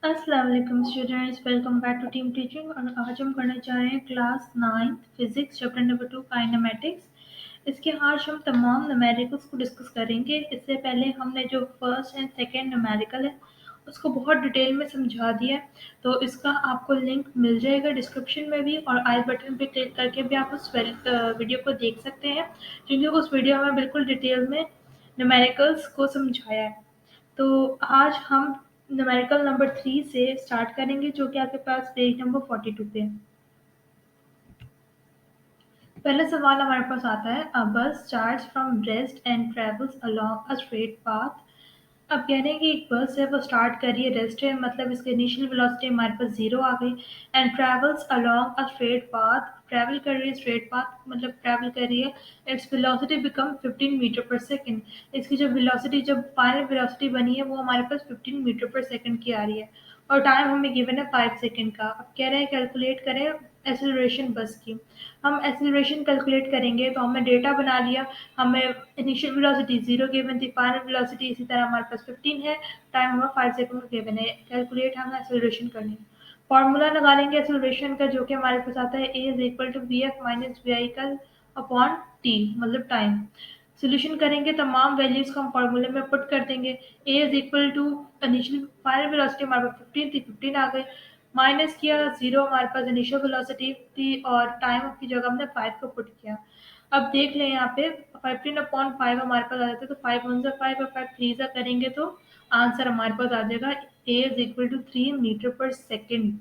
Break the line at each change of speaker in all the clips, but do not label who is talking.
अस्सलाम वालेकुम students, welcome back to team teaching. और आज हम करना चाह रहे हैं class 9 physics chapter number 2 kinematics. इसके आज हम तमाम न्यूमेरिकल्स को डिस्कस करेंगे। इससे पहले हमने जो फर्स्ट एंड सेकेंड न्यूमेरिकल है उसको बहुत डिटेल में समझा दिया है, तो इसका आपको लिंक मिल जाएगा डिस्क्रिप्शन में भी, और आई बटन पे क्लिक करके भी आप उस वीडियो को देख सकते हैं, क्योंकि उस वीडियो में बिल्कुल डिटेल में न्यूमेरिकल्स को समझाया है। तो आज हम न्यूमेरिकल नंबर 3 से स्टार्ट करेंगे, जो कि आपके पास पेज नंबर 42 पे है। पहला सवाल हमारे पास आता है, अ बस charge from rest and travels along a straight path. अब कह रहे हैं कि एक बस है वो स्टार्ट कर रही है, रेस्ट है, मतलब इसकी इनिशियल वेलोसिटी हमारे पास 0 आ गई। And travels along a straight path, travel कर रही है स्ट्रेट पाथ मतलब ट्रैवल कर रही है। इट्स वेलोसिटी बिकम 15 मीटर पर सेकंड। इसकी जो वेलोसिटी, जब फाइनल वेलोसिटी बनी है वो हमारे पास 15 मीटर पर सेकंड की आ रही है, और टाइम हमें गिवन है 5 सेकंड का। अब कह रहे हैं कैलकुलेट करें एक्सेलरेशन बस की। हम एक्सेलरेशन कैलकुलेट करेंगे तो हमने डेटा बना लिया। हमें इनिशियल वेलोसिटी 0 गिवन थी, फाइनल वेलोसिटी इसी तरह हमारे पास 15 है, टाइम हमें 5 सेकंड का गिवन है। कैलकुलेट हम एक्सेलरेशन करनी है। फॉर्मूला निकालेंगे एक्सेलरेशन का, जो कि हमारे पास आता है a is equal to V F minus V I का अपॉन टी, मतलब टाइम। सोल्यूशन करेंगे, तमाम वैल्यूज को हम फॉर्मूले में पुट कर देंगे। a is equal to initial final velocity हमारे पास 15 थी, 15 आ गई, माइनस किया 0 हमारे पास इनिशियल वेलोसिटी थी, और टाइम की जगह हमने 5 को पुट किया। अब देख लें यहाँ पे 15/5 हमारे पास आ जाता है, तो 5 1 5 और 5 3 सा करेंगे तो आंसर हमारे पास आ जाएगा a is equal to 3 metre per second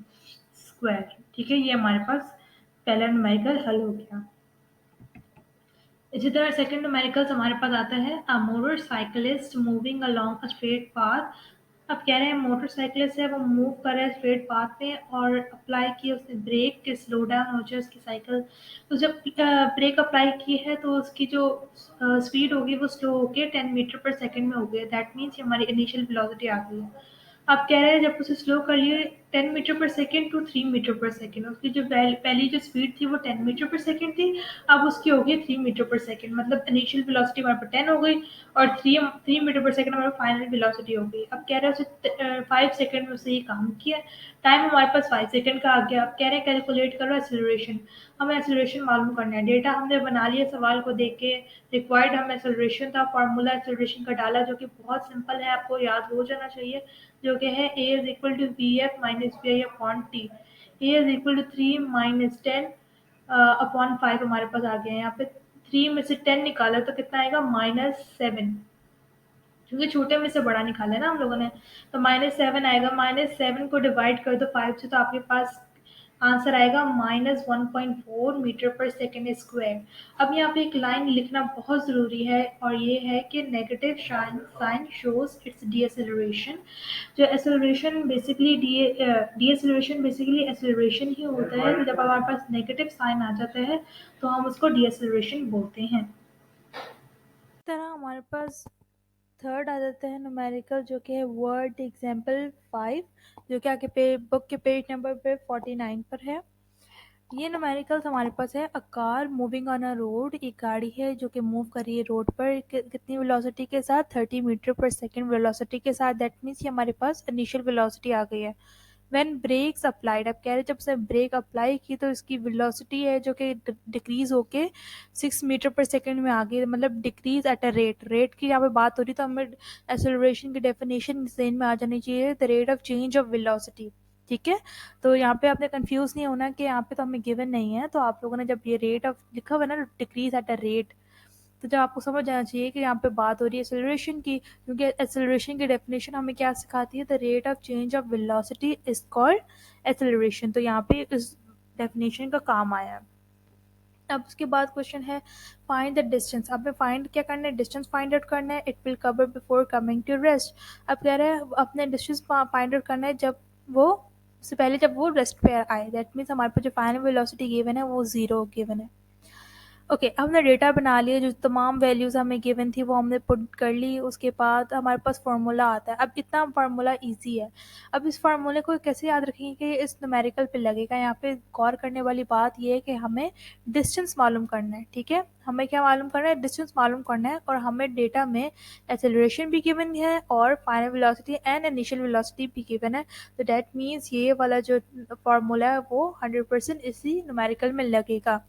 square. ठीक है, ये हमारे पास पहला न्यूमेरिकल हल हो गया। इसी तरह सेकंड न्यूमेरिकल्स हमारे पास आता है, a motorcyclist moving along a straight path. अब कह रहे हैं मोटरसाइकिलिस्ट है वो मूव कर रहा है स्ट्रेट पाथ में, और अप्लाई किया उसने ब्रेक के, स्लो डाउन हो जाए उसकी साइकिल। तो जब ब्रेक अप्लाई की है तो उसकी जो स्पीड होगी वो स्लो होके 10 मीटर पर सेकंड में हो गई। दैट मीन्स हमारी इनिशियल वेलोसिटी आ गई है। आप कह रहे हैं जब उसे स्लो कर लिए 10 metre per second to 3 metre per second, उसकी जो पहली जो स्पीड थी वो 10 मीटर पर सेकेंड थी, अब उसकी हो गई 3 मीटर पर सेकेंड, मतलब इनिशियल वेलोसिटी हमारे पास 10 हो गई, और 3 मीटर पर सेकेंड हमारी फाइनल वेलोसिटी हो गई। अब कह रहे हैं उसे 5 सेकेंड में उसे ये काम किया, टाइम हमारे पास 5 सेकेंड का आ गया। अब कह रहे हैं कैलकुलेट करो एक्सेलरेशन। हमें एक्सेलरेशन मालूम करना है, डेटा हमने बना लिया सवाल को देख के। रिक्वायर्ड हमें एक्सेलरेशन था, फॉर्मूला एक्सेलरेशन का डाला, जो कि बहुत सिंपल है, आपको याद हो जाना चाहिए, जो कि है a is equal to V F minus V I upon T. A is equal to 3 minus 10 upon 5 हमारे पास आ गया है। यहाँ पे 3 में से 10 निकाला तो कितना आएगा, -7, क्योंकि छोटे में से बड़ा निकाला है ना हम लोगों ने, तो -7 आएगा। -7 को डिवाइड कर दो 5 से, तो आपके पास आंसर आएगा -1.4 मीटर पर सेकेंड स्क्वायर। अब यहाँ पे एक लाइन लिखना बहुत ज़रूरी है, और ये है कि नेगेटिव साइन शोज इट्स डीएसेलरेशन। जो एक्सेलरेशन बेसिकली डीएसेलरेशन बेसिकली एक्सेलरेशन ही होता है, तो जब हमारे पास नेगेटिव साइन आ जाता है तो हम उसको डीएसेलरेशन बोलते हैं।
इस तरह हमारे पास थर्ड आ जाता है न्यूमेरिकल, जो कि है वर्ड एग्जाम्पल 5, जो कि आगे बुक के पेज नंबर पे 49 पर है। ये न्यूमेरिकल्स हमारे पास है, a car moving on a road. एक गाड़ी है जो कि मूव कर रही है रोड पर, कितनी वेलोसिटी के साथ, 30 मीटर पर सेकेंड वेलोसिटी के साथ। दैट मीन्स ये हमारे पास इनिशियल वेलोसिटी आ गई है। व्हेन ब्रेक्स अप्लाइड, अब कह रहे हैं जब से ब्रेक अप्लाई की तो इसकी वेलोसिटी है जो कि डिक्रीज होके 6 मीटर पर सेकेंड में आ गई, मतलब डिक्रीज एट अ रेट की यहाँ पे बात हो रही, तो हमें एक्सेलरेशन की डेफिनेशन जेन में आ जानी चाहिए, the rate of change of velocity. ठीक है, तो यहाँ पे आपने कंफ्यूज नहीं होना कि यहाँ पे तो हमें गिवन नहीं है, तो आप लोगों ने जब ये रेट ऑफ लिखा हुआ है ना, डिक्रीज एट अ रेट, तो जब आपको समझ आना चाहिए कि यहाँ पे बात हो रही है एक्सेलरेशन की, क्योंकि एक्सेलरेशन की डेफिनेशन हमें क्या सिखाती है, the rate of change of velocity is called acceleration. तो यहाँ पे इस डेफिनेशन का काम आया है। अब उसके बाद क्वेश्चन है, फाइंड द डिस्टेंस। अब फाइंड क्या करना है, डिस्टेंस फाइंड आउट करना है। It will cover before coming to rest. अब कह रहे हैं अपने डिस्टेंस फाइंड आउट करना है जब वो, उससे पहले जब वो रेस्ट पे आए। दैट मीन्स हमारे पास जो फाइनल वेलोसिटी गिवन है वो 0 गिवन है। ओके, हमने डेटा बना लिया, जो तमाम वैल्यूज़ हमें गिवन थी वो हमने पुट कर ली। उसके बाद हमारे पास फार्मूला आता है। अब इतना फार्मूला इजी है। अब इस फार्मूले को कैसे याद रखेंगे कि इस न्यूमेरिकल पे लगेगा। यहाँ पे गौर करने वाली बात ये है कि हमें डिस्टेंस मालूम करना है, ठीक है। हमें क्या मालूम करना है, डिस्टेंस मालूम करना है। और हमें डेटा में एक्सेलरेशन भी गिवन है और final velocity and initial velocity भी गिवन है। तो दैट मीन्स ये वाला जो फार्मूला है वो 100% इसी न्यूमेरिकल में लगेगा।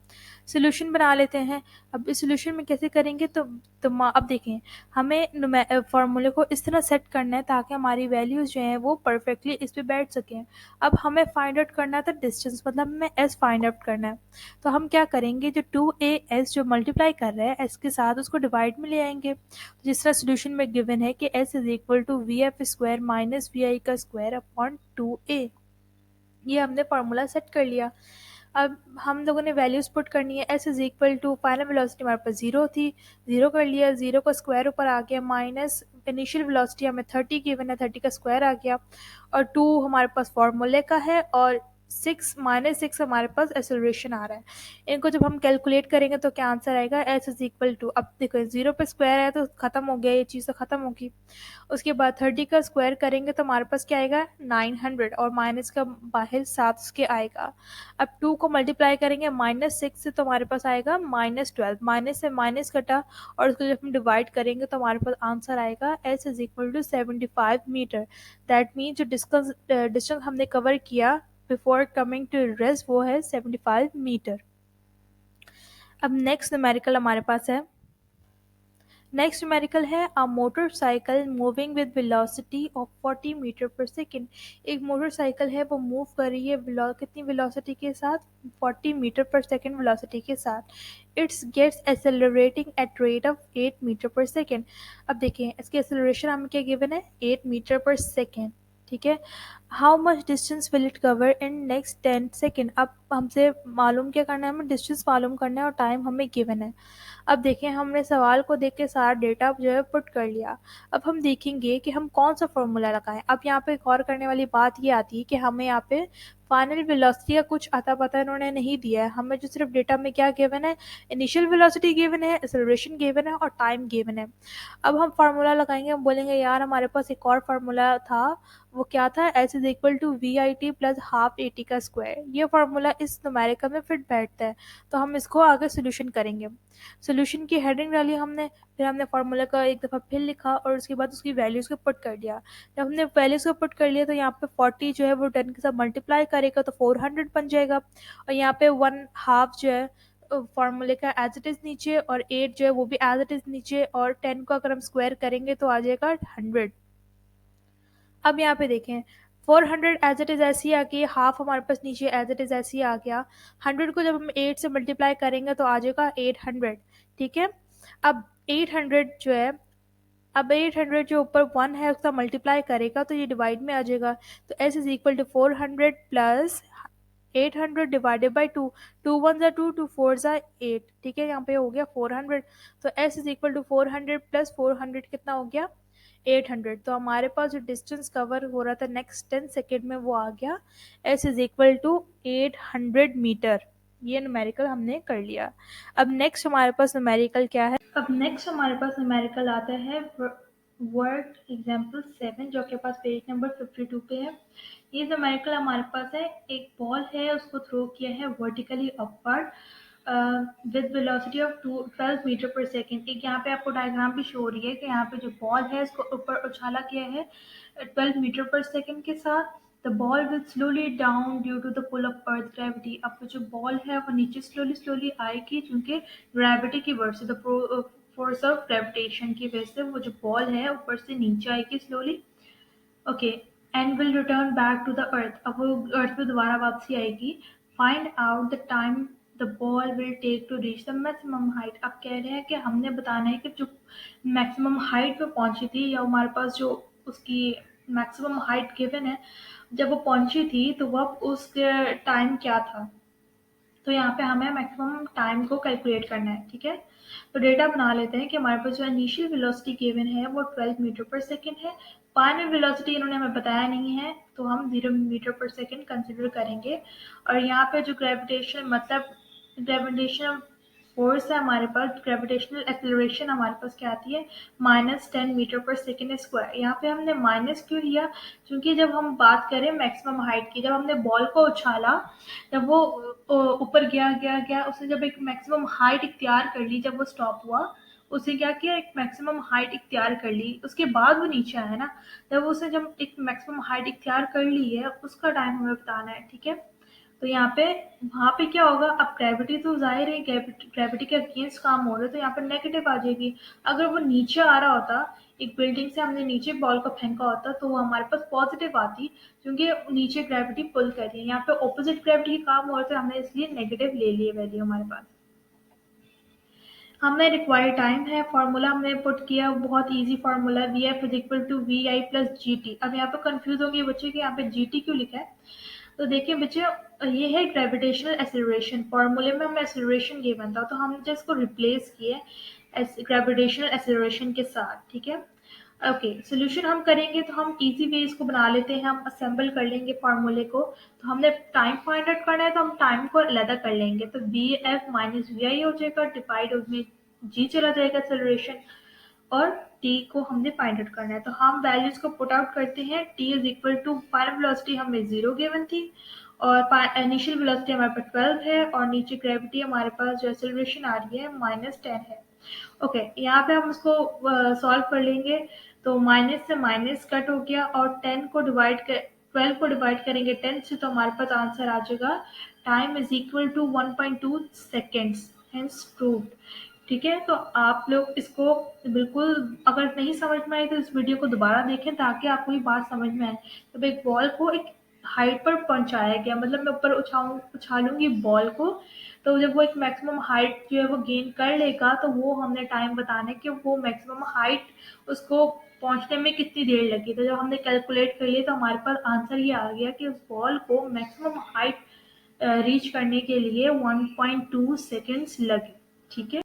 सॉल्यूशन बना लेते हैं। अब इस सॉल्यूशन में कैसे करेंगे, तो अब देखें, हमें फार्मूले को इस तरह सेट करना है ताकि हमारी वैल्यूज़ जो हैं वो परफेक्टली इस पे बैठ सकें। अब हमें फाइंड आउट करना था डिस्टेंस, मतलब हमें एस फाइंड आउट करना है। तो हम क्या करेंगे, जो 2as जो मल्टीप्लाई कर रहा है एस के साथ, उसको डिवाइड में ले आएंगे। तो जिस तरह सॉल्यूशन में गिवन है कि S is equal to V F square minus V I का स्क्वायर अपॉन 2a, ये हमने फार्मूला सेट कर लिया। अब हम लोगों ने वैल्यूज़ पुट करनी है। S is equal to final velocity हमारे पास 0 थी, 0 कर लिया, 0 का स्क्वायर ऊपर आ गया, माइनस इनिशियल वेलोसिटी हमें 30 गिवन है, 30 का स्क्वायर आ गया, और 2 हमारे पास फार्मूले का है, और 6 हमारे पास एक्सेलरेशन आ रहा है। इनको जब हम कैलकुलेट करेंगे तो क्या आंसर आएगा, एस इज इक्वल टू, अब देखो 0 पे स्क्वायर है तो ख़त्म हो गया, ये चीज़ तो ख़त्म होगी। उसके बाद 30 का स्क्वायर करेंगे तो हमारे पास क्या आएगा, 900, और माइनस का बाहर 7 उसके आएगा। अब 2 को मल्टीप्लाई करेंगे -6 से तो हमारे पास आएगा -12, माइनस से माइनस कटा, और उसको जब हम डिवाइड करेंगे तो हमारे पास आंसर आएगा S is equal to 75 metre. That mean जो डिस्टेंस हमने कवर किया बिफोर कमिंग टू रेस्ट वो है 75 मीटर। अब नेक्स्ट न्यूमेरिकल हमारे पास है, नेक्स्ट न्यूमेरिकल है a motorcycle moving with velocity of 40 metre per second. एक मोटरसाइकिल है वो मूव कर रही है कितनी वेलोसिटी के साथ, 40 मीटर पर सेकेंड वेलोसिटी के साथ। Its gets accelerating at rate of 8 metre per second. अब देखें इसकी एक्सेलरेशन हमें क्या गिवन है, 8 मीटर पर सेकेंड, ठीक है। How much distance will it cover in next 10 second. अब हमसे मालूम क्या करना है, हमें डिस्टेंस मालूम करना है और टाइम हमें गिवन है। अब देखें, हमने सवाल को देख के सारा डेटा जो है पुट कर लिया। अब हम देखेंगे कि हम कौन सा फॉर्मूला लगाएं। अब यहाँ पे गौर करने वाली बात ये आती है कि हमें यहाँ पे फाइनल वेलोसिटी का कुछ अता पता इन्होंने नहीं दिया है। हमें जो सिर्फ डेटा में क्या गिवन है, इनिशियल वेलोसिटी गिवन है, एक्सेलरेशन गिवन है और टाइम गिवन है। अब हम फार्मूला लगाएंगे, हम बोलेंगे यार हमारे पास एक और फार्मूला था, वो क्या था, S is equal to V I T plus half A T का स्क्वायर। ये फार्मूला इस न्यूमेरिकल में फिट बैठता है, तो हम इसको आगे सोल्यूशन करेंगे। सोल्यूशन की हेडिंग डाली हमने, फिर हमने फार्मूला का एक दफ़ा फिर लिखा और उसके बाद उसकी वैल्यूज़ को पुट कर दिया। जब हमने वैल्यूज़ को पुट कर लिया तो यहाँ पे 40 जो है वो 10 के साथ मल्टीप्लाई करेगा तो 400 बन जाएगा, और यहाँ पे 1/2 जो है फार्मूले का एज इट इज़ नीचे, और 8 जो है वो भी एज इट इज़ नीचे, और 10 को अगर हम स्क्वायर करेंगे तो आ जाएगा 100। अब यहाँ पे देखें, 400 एज इट इज़ ऐसे ही आ गई, हाफ हमारे पास नीचे एज इट इज़ ऐसे ही आ गया। 100 को जब हम 8 से मल्टीप्लाई करेंगे तो आ जाएगा 800, ठीक है। अब 800 जो है, अब 800 जो ऊपर 1 है उसका मल्टीप्लाई करेगा तो ये डिवाइड में आ जाएगा। तो S is equal to 400 plus 800 divided by 2, 2 1 ज़ा 2, 2 4 ज़ा 8, ठीक है। यहाँ पे हो गया 400, तो S is equal to 400 plus 400 कितना हो गया, 800। तो हमारे पास जो डिस्टेंस कवर हो रहा था नेक्स्ट 10 सेकेंड में वो आ गया S is equal to 800 metre. ये न्यूमेरिकल हमने कर लिया। अब नेक्स्ट हमारे पास न्यूमेरिकल क्या है,
अब नेक्स्ट हमारे पास न्यूमेरिकल आता है वर्ड एग्जाम्पल 7, जो के पास पेज नंबर 52 पे है। ये न्यूमेरिकल हमारे पास है, एक बॉल है उसको थ्रो किया है vertically upward with velocity of 12 metre per second. एक यहाँ पे आपको डायग्राम भी शो हो रही है कि यहाँ पे जो बॉल है इसको ऊपर उछाला किया है 12 मीटर पर सेकेंड के साथ। The ball will slowly down due to the pull of earth gravity. अब जो बॉल है वो नीचे स्लोली स्लोली आएगी क्योंकि ग्रेविटी की वजह से, द फोर्स ऑफ ग्रेविटेशन की वजह से वो जो बॉल है ऊपर से नीचे आएगी slowly, okay, and will return back to the earth. अब वो अर्थ पे दोबारा वापसी आएगी। Find out the time the ball will take to reach the maximum height. अब कह रहे हैं कि हमने बताना है कि जो मैक्सिमम हाइट पे पहुंची थी, या हमारे पास जो उसकी मैक्सिमम हाइट गिवन है, जब वो पहुंची थी तो वह उसके टाइम क्या था। तो यहाँ पे हमें मैक्सिमम टाइम को कैलकुलेट करना है, ठीक है। तो डेटा बना लेते हैं कि हमारे पास जो इनिशियल वेलोसिटी गिवन है वो 12 मीटर पर सेकेंड है। फाइनल वेलोसिटी इन्होंने हमें बताया नहीं है तो हम 0 मीटर पर सेकेंड कंसिडर करेंगे। और यहाँ पे जो ग्रेविटेशन फोर्स है हमारे पास, ग्रेविटेशनल एक्सेलरेशन हमारे पास क्या आती है, -10 मीटर पर सेकेंड स्क्वायर। यहाँ पे हमने माइनस क्यों लिया, क्योंकि जब हम बात करें मैक्सिमम हाइट की, जब हमने बॉल को उछाला, जब वो ऊपर गया गया गया, उसने जब एक मैक्सिमम हाइट इख्तियार कर ली, जब वो स्टॉप हुआ, उसने क्या किया, एक मैक्सिमम हाइट इख्तियार कर ली, उसके बाद वो नीचे आया ना। जब एक मैक्सिमम हाइट इख्तियार कर ली है, उसका टाइम हमें बताना है, ठीक है। तो यहाँ पे वहाँ पे क्या होगा, अब ग्रेविटी तो ज़ाहिर है ग्रेविटी के अगेंस्ट काम हो रहा है, तो यहाँ पर नेगेटिव आ जाएगी। अगर वो नीचे आ रहा होता, एक बिल्डिंग से हमने नीचे बॉल को फेंका होता, तो वो हमारे पास पॉजिटिव आती, क्योंकि नीचे ग्रेविटी पुल कर रही है। यहाँ पे ऑपोजिट ग्रेविटी काम हो रहा है, तो हमने इसलिए नेगेटिव ले लिए वैल्यू हमारे पास। हमने रिक्वायर्ड टाइम है, फॉर्मूला हमने पुट किया, बहुत easy formula, V F is equal to V I plus G T. अब यहाँ पे कंफ्यूज होंगे बच्चे कि यहाँ पे जी टी क्यों लिखा है। तो देखिए बच्चे, ये है ग्रेविटेशनल एक्सेलरेशन, फॉर्मूले में हमें एक्सेलरेशन गिवन था, तो हमने इसको रिप्लेस किए ग्रेविटेशनल एक्सेलरेशन के साथ, ठीक है। ओके, सोल्यूशन हम करेंगे तो हम इजी वे इसको बना लेते हैं, हम असेंबल कर लेंगे फार्मूले को। तो हमने टाइम फाइंड आउट करना है, तो हम टाइम को अलग कर लेंगे, तो वी एफ माइनस वी आई हो जाएगा, डिवाइड उसमें जी चला जाएगा एक्सेलरेशन, और टी को हमने फाइंड आउट करना है। तो हम वैल्यूज को पुट आउट करते हैं, T is equal to final velocity हमें 0 गिवन थी, और इनिशियल वेलोसिटी हमारे पास 12 है, और नीचे ग्रेविटी हमारे पास जो एक्सेलरेशन आ रही है -10 है। ओके, यहाँ पे हम उसको सॉल्व कर लेंगे, तो माइनस से माइनस कट हो गया, और 12 को डिवाइड करेंगे 10 से, तो हमारे पास आंसर आ जाएगा time is equal to 1.2 seconds, hence proved. ठीक है, तो आप लोग इसको बिल्कुल, अगर नहीं समझ में आई तो इस वीडियो को दोबारा देखें, ताकि आपको ये बात समझ में आए। जब एक बॉल को एक हाइट पर पहुंचाया गया, मतलब मैं ऊपर उछालूंगी बॉल को, तो जब वो एक मैक्सिमम हाइट जो है वो गेन कर लेगा, तो वो हमने टाइम बताना है कि वो मैक्सिमम हाइट उसको पहुंचने में कितनी देर लगी। तो जब हमने कैलकुलेट कर लिया, तो हमारे पास आंसर ये आ गया कि उस बॉल को मैक्सिमम हाइट रीच करने के लिए 1.2 सेकेंड्स लगे। ठीक है।